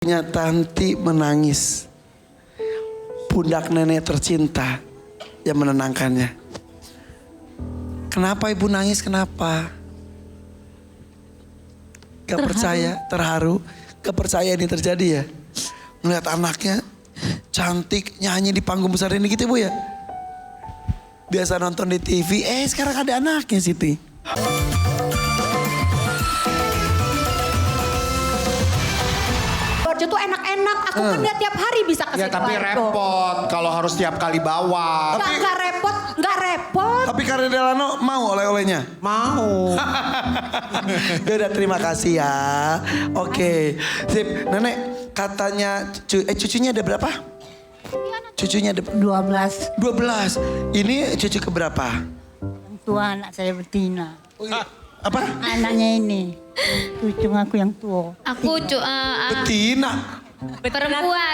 Nya Tanti menangis. Pundak nenek tercinta yang menenangkannya. Kenapa ibu nangis? Kenapa? Gak percaya, terharu. Gak percaya ini terjadi ya. Melihat anaknya cantik nyanyi di panggung besar ini gitu bu ya. Biasa nonton di TV, sekarang ada anaknya Siti. Itu enak-enak, aku kan gak tiap hari bisa ke Ya situ. tapi repot kalau harus tiap kali bawa. Gak repot, gak repot. Tapi Karya Delano mau oleh-olehnya? Mau. Ya udah terima kasih ya. Oke, sip. Nenek katanya cucunya ada berapa? Cucunya ada 12. 12. Ini cucu keberapa? Yang tua anak saya betina. Apa? Anaknya ini. Cucu aku yang tua. Aku Betina.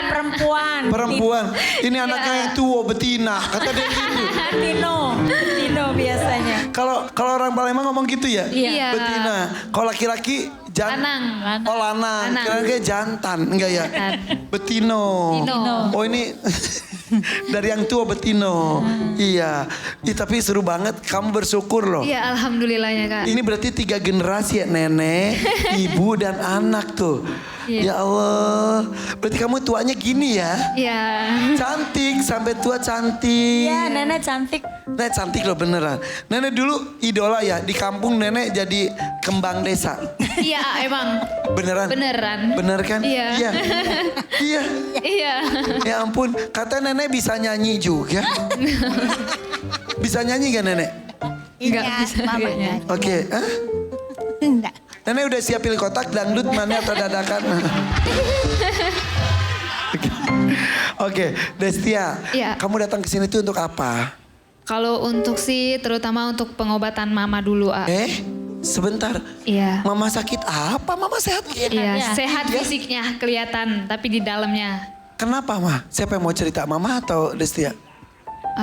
perempuan. Perempuan. Ini anaknya yang tua betina. Kata dia gitu. Tino biasanya. Kalau orang Palembang ngomong gitu ya? Iya. Betina. Kalau laki-laki Lanang. Oh lanang. Lanang. Kira-kira jantan. Enggak ya? Betino. Betino. Oh ini dari yang tua betino. Iya. Tapi seru banget. Kamu bersyukur loh. Iya, alhamdulillahnya Kak. Ini berarti 3 generasi ya, nenek, ibu dan anak tuh. Iya. Ya Allah, berarti kamu tuanya gini ya? Iya. Cantik, sampai tua cantik. Iya, nenek cantik. Nenek cantik loh beneran. Nenek dulu idola ya, di kampung nenek jadi kembang desa. Iya, emang. Beneran? Beneran. Bener kan? Iya. Iya. Iya. Iya. Ya ampun, kata nenek bisa nyanyi juga. Bisa nyanyi gak nenek? Enggak Iya, bisa mamanya. kayaknya. Oke, hah? Enggak. Nenek udah siapin kotak dangdut mana atau dadakan? Oke, Destia. Iya. Kamu datang ke sini tuh untuk apa? Kalau untuk sih terutama untuk pengobatan mama dulu, A. Sebentar. Iya. Mama sakit apa? Mama sehat kan? Iya, sehat fisiknya kelihatan, tapi di dalamnya. Kenapa, Ma? Siapa yang mau cerita? Mama atau Destia?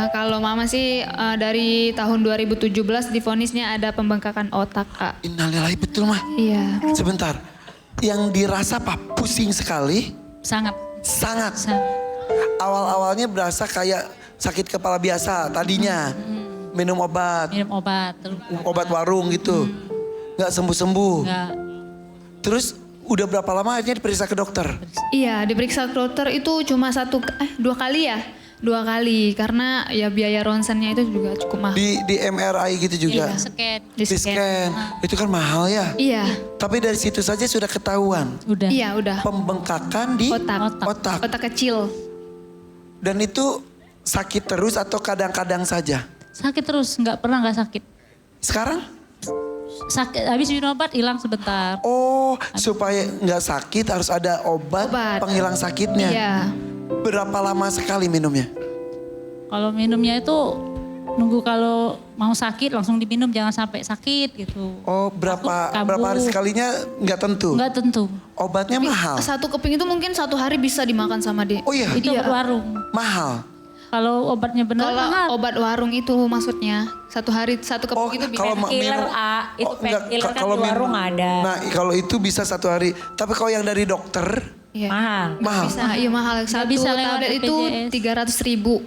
Kalau mama sih dari tahun 2017 divonisnya ada pembengkakan otak, A. Innalillahi, betul, Ma. Iya. Sebentar. Yang dirasa apa? Pusing sekali? Sangat. Sangat. Awal-awalnya berasa kayak sakit kepala biasa tadinya. Minum obat. Minum obat. Terus Obat warung gitu. Nggak sembuh-sembuh. enggak. Terus udah berapa lama akhirnya diperiksa ke dokter? Iya, diperiksa ke dokter itu cuma 2 kali ya? 2 kali, karena ya biaya ronsennya itu juga cukup mahal. Di MRI gitu juga? Scan. Di Di scan. Itu kan mahal ya? Iya, Tapi dari situ saja sudah ketahuan. Udah. iya udah. Pembengkakan di Otak. otak. Otak kecil. Dan itu sakit terus atau kadang-kadang saja? Sakit terus, pernah nggak sakit. Sekarang? Sakit, habis minum obat hilang sebentar. Oh, supaya nggak sakit harus ada obat, Obat. penghilang sakitnya. Iya. Berapa lama sekali minumnya? Kalau minumnya itu nunggu kalau mau sakit langsung diminum, jangan sampai sakit gitu. Oh, Takut kambuh. berapa hari sekalinya nggak tentu? Enggak tentu. Obatnya mahal. Satu keping itu mungkin 1 hari bisa dimakan sama dia. Oh iya, Itu Iya. obat warung. mahal. Kalau obatnya benar Kalau mahal. obat warung itu maksudnya 1 hari 1 keping Oh, itu bisa. kalau Painkiller, A. Itu enggak, painkiller kan kalau di warung minum- ada. Nah, kalau itu bisa 1 hari. Tapi kalau yang dari dokter Iya. Mahal. mahal. Bisa, iya mahal. Satu bisa lewat tablet itu BPJS. 300.000.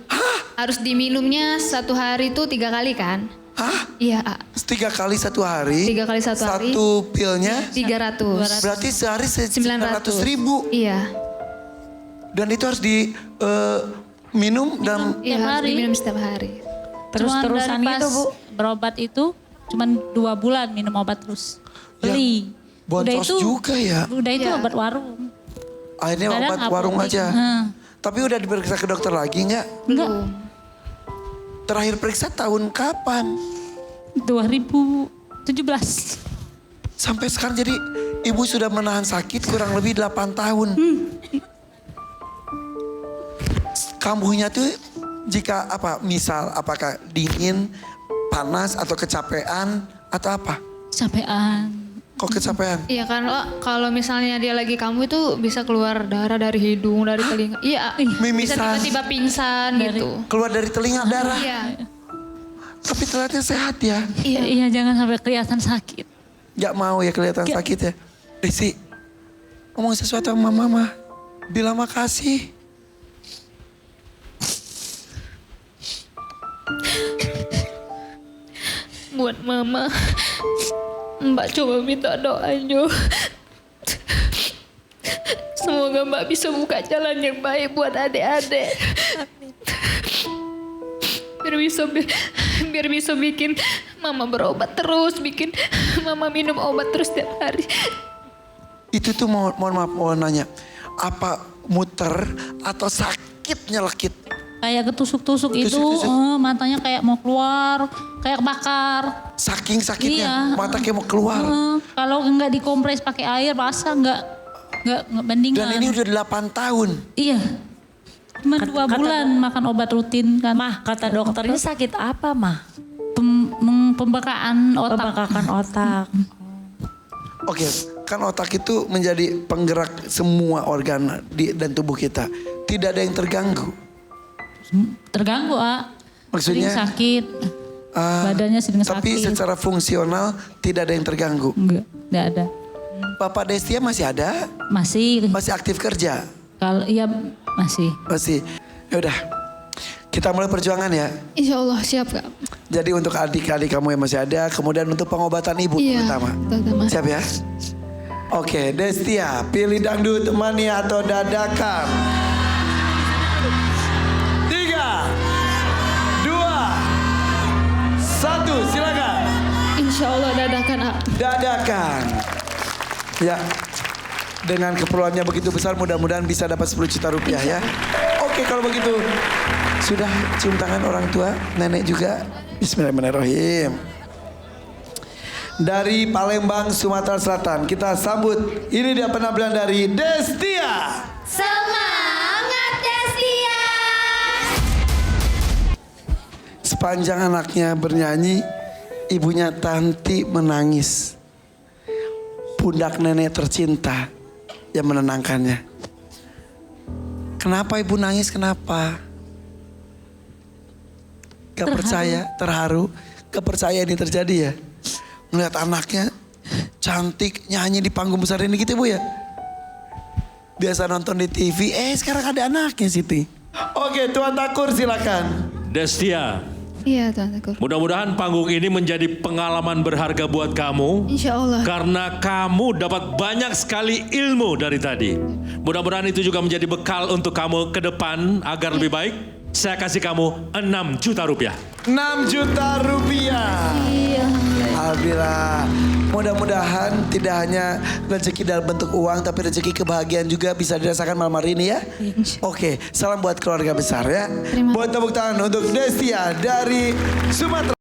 Harus diminumnya 1 hari itu 3 kali kan? Hah? Iya, A. 3 kali 1 hari? 3 kali 1 hari. Satu pilnya? 300. Berarti sehari 900 900.000. Iya. Dan itu harus di minum dan Iya, harus hari. diminum setiap hari. Terus-terusan Cuman dari gitu, Bu. Berobat itu cuman 2 bulan minum obat terus. Ya, Beli. boncos juga ya. Udah itu Iya. obat warung. Akhirnya Kadang obat warung apotek. aja. Nah. Tapi udah diperiksa ke dokter lagi nggak? Belum. Terakhir periksa tahun kapan? 2017. Sampai sekarang jadi ibu sudah menahan sakit kurang lebih 8 tahun. Kambuhnya tuh jika apa misal apakah dingin, panas atau kecapean atau apa? Capean. Kok kecapean? Iya kan lo kalau misalnya dia lagi kamu itu bisa keluar darah dari hidung, dari telinga. Iya, bisa Mimisan. tiba-tiba pingsan gitu. Keluar dari telinga darah. Iya. Tapi terlihatnya sehat ya. Iya, jangan sampai kelihatan sakit. Gak mau ya kelihatan sakit ya. Desi, ngomong sesuatu sama mama. Bilang makasih. Buat mama, Mbak coba minta doanya. Semoga Mbak bisa buka jalan yang baik buat adik-adik. Biar bisa bikin mama berobat terus, bikin mama minum obat terus tiap hari. Itu tuh mohon maaf, mau nanya. Apa muter atau sakit nyelekit? Kayak ketusuk-tusuk itu, Ketusuk-tusuk. matanya kayak mau keluar, kayak bakar. Saking sakitnya, Iya. mata kayak mau keluar. Kalau nggak dikompres pakai air, basah nggak bandingan. Dan ini udah 8 tahun. Iya. Cuma 2 bulan makan obat rutin kan. Mah, kata dokternya sakit apa, Mah? Pembengkakan otak. Pembengkakan otak. Oke, kan otak itu menjadi penggerak semua organ dan tubuh kita. Tidak ada yang terganggu. Terganggu, Maksudnya? Sering sakit. Badannya sering Tapi sakit. secara fungsional tidak ada yang terganggu. Enggak ada. Bapak Destia masih ada? Masih. Masih aktif kerja? Kalau iya masih. Masih. Ya udah. Kita mulai perjuangan ya. Insya Allah siap Kak. Jadi untuk adik-adik kamu yang masih ada, kemudian untuk pengobatan ibu Iya, terutama. terutama. Siap ya? Oke, Destia, pilih dangdut mania atau dadakan. 3, 2, 1, silakan. Insya Allah dadakan Kak. Dadakan. Ya, dengan keperluannya begitu besar, mudah-mudahan bisa dapat 10 juta rupiah ya. Oke, kalau begitu sudah cium tangan orang tua, nenek juga. Bismillahirrahmanirrahim. Dari Palembang, Sumatera Selatan, kita sambut. Ini dia penampilan dari Destia. Semangat Destia! Sepanjang anaknya bernyanyi, ibunya Tanti menangis. Pundak nenek tercinta yang menenangkannya. Kenapa ibu nangis? Kenapa? Gak percaya, terharu. Gak percaya ini terjadi ya. Melihat anaknya cantik nyanyi di panggung besar ini gitu bu ya. Biasa nonton di TV, sekarang ada anaknya Siti. Oke, Tuan Takur silakan. Destia, Iya Tuan Takur. mudah-mudahan panggung ini menjadi pengalaman berharga buat kamu. Insya Allah. Karena kamu dapat banyak sekali ilmu dari tadi. Mudah-mudahan itu juga menjadi bekal untuk kamu ke depan agar lebih baik. Saya kasih kamu 6 juta rupiah. 6 juta rupiah. Iya. Alhamdulillah. Mudah-mudahan tidak hanya rezeki dalam bentuk uang, tapi rezeki kebahagiaan juga bisa dirasakan malam hari ini ya. Oke, salam buat keluarga besar ya. Terima Buat tepuk tangan untuk Destia dari Sumatera.